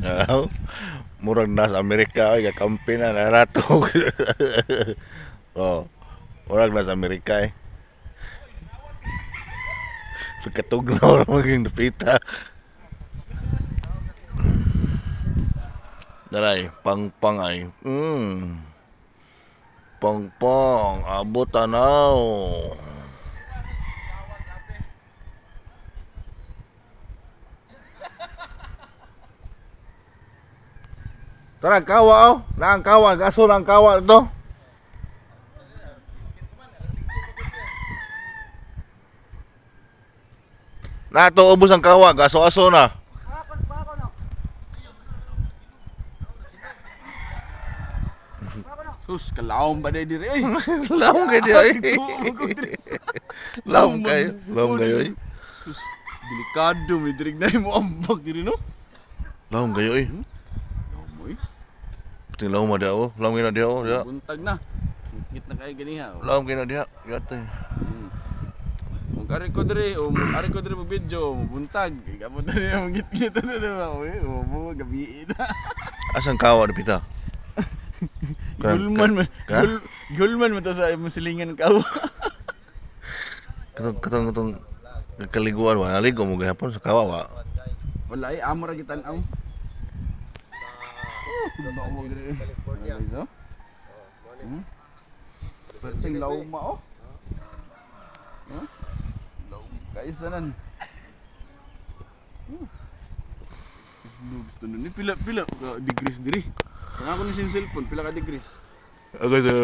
Ano? Murag nasa Amerika ay kakampi na naratog. Oh, murag nasa Amerika eh. Pagkatugnaw ra maging napita. Daray, pang ay. Pang, abot tanaw. Tara, kawa oh. Naang kawa, gaso ng kawa to. Nato ubos ang kawa, gaso-aso na. Sus, kalaom ba dahil diri? Laom kayo di ay. Laom kayo ay. Sus, delikado, may dirig na mo ambag diri no? Laom kayo ay. Amoy, Puting laom ada oh. Laom kayo na dia oh. Dia. buntag na. Ngit na kayo ganiha. Laom kayo na dia. Gata. Kung ari ko diri, ari ko diri mo video, buntag. Ikaw na rin ang ngit-ngit na diba? Uy, mo gabi na. Asan kawa dipita? Gulman man. Ka? Gulman man to sa musilingan kawa. Katong kaliguan wa naligo mo gihapon sa kawa wa. Wala ay amo ra gitan aw. Ba mo diri. Ano? Perting lauma oh. Huh? Lauma kaisanan. Gusto nun ni pila ka degrees diri. Kung ako ni sin cellphone pila ka degrees. Agad